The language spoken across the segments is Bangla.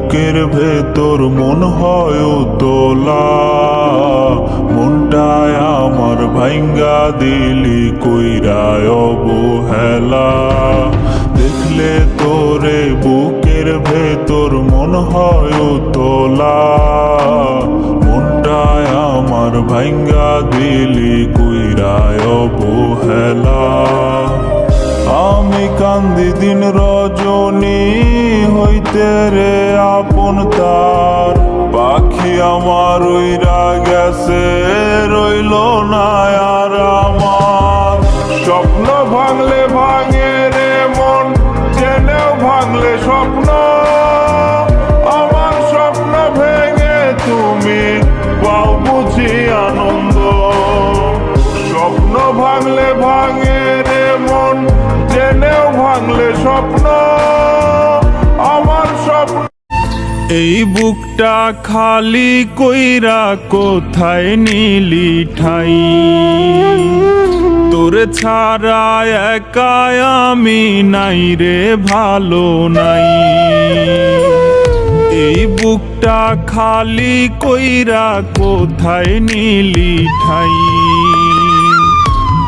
বুকের ভেতর মন হয় তোলা, মনটায় আমার ভাঙ্গা দিলি কইরায় অবহেলা। দেখলে তোরে বুকের ভেতর মন হয় তোলা, মনটায় আমার ভাঙ্গা দিলি কইরায় অবহেলা। আমি কান্দি দিন রজনী হইতে রে আপন তার, পাখি আমার উইরা গেছে রইল না আর আমার। স্বপ্ন ভাঙলে ভাঙে রে মন, জেনেও ভাঙলে স্বপ্ন, আমার স্বপ্ন ভেঙে তুমি পাও বুঝি আনন্দ। স্বপ্ন ভাঙলে ভাঙে রে মন, জেনেও ভাঙলে স্বপ্ন, আমার স্বপ্ন। এই বুকটা খালি কইরা কোথায় নিলি ঠাই, তোর ছাড়া একা আমি নাই রে ভালো নাই। এই বুকটা খালি কইরা কোথায় নিলি ঠাই,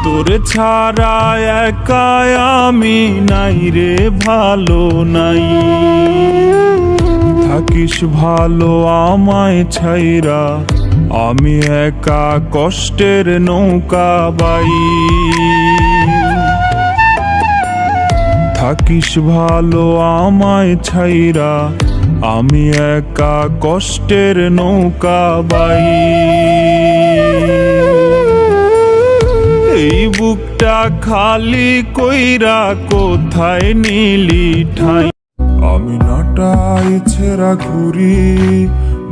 তোর ছাড়া একা আমি নাই রে ভালো নাই। থাকিস ভালো আমায় ছাইরা, আমি একা কষ্টের নৌকা বাই। থাকিস ভালো আমায় ছাইরা, আমি একা কষ্টের নৌকা বাই। এই বুকটা খালি কইরা কোথায় নিলি ঠাই। আমি নাটাই ছেঁড়া ঘুরি,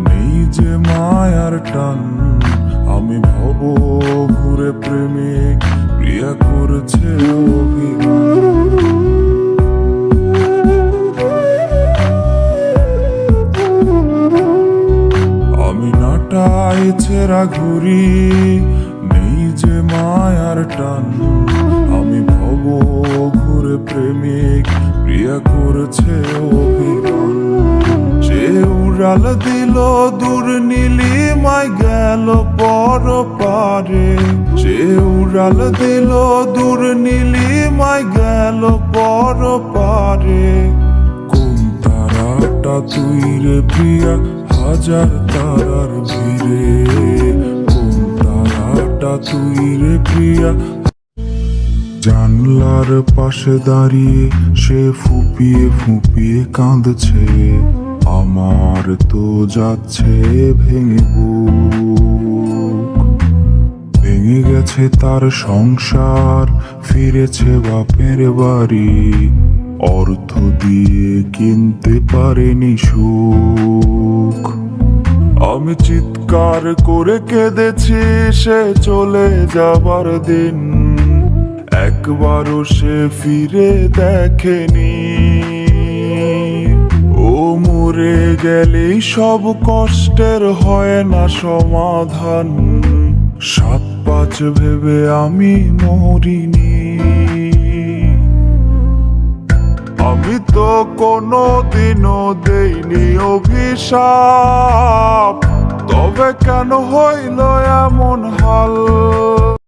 নেই যে মায়ার টান, আমি ভব ঘুরে প্রেমিক প্রিয়া করছে অভিমান। আমি নাটাই ছেঁড়া ঘুরি, নেই যে মায়ার টান, আমি ভব ঘুরে প্রেমিক প্রিয়া করছে অভিমান। সে উড়াল দিল দূর নীলিমায় গেল পর পারে, সে উড়াল দিল দূর নীলিমায় গেল পর পারে। কোন তারাটা তুই রে প্রিয়া হাজার তারার ভিড়ে, কোন তারাটা তুই রে প্রিয়া। জানলার পাশে দাঁড়িয়ে সে ফুপিয়ে ফুপিয়ে কাঁদছে, আমার তো যাচ্ছে ভেঙে বুক। ভেঙে গেছে তার সংসার, ফিরেছে বাপের বাড়ি, অর্থ দিয়ে কিনতে পারেনি সুখ। আমি চিৎকার করে কেঁদেছি সে চলে যাবার দিন, একবারও সে ফিরে দেখেনি। ও মরে গেলেই সব কষ্টের হয় না সমাধান, ৭-৫ ভেবে আমি মরিনি। আমি তো কোনো দিনও দেইনি অভিশাপ, তবে কেন হইল এমন হাল।